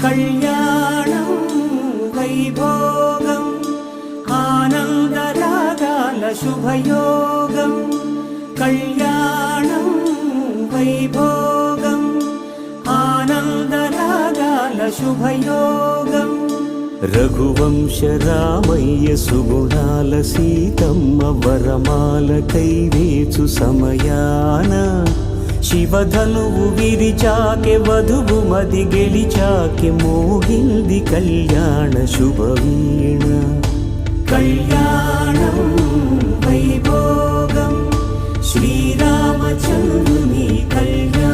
కళ్యాణం వైభోగం ఆనందరాగాల శుభయోగం కళ్యాణం వైభోగం ఆనందరాగాల శుభయోగం రఘువంశ రామయ్య సుగుణాల సీతమ్మ వరమాల కైవేచు సమయాన శివధనువు విరిచాకె వధువు మది గెలిచాకె మోగింది కళ్యాణ శుభవీణ కళ్యాణం వైభోగం శ్రీరామచంద్రుని కళ్యాణం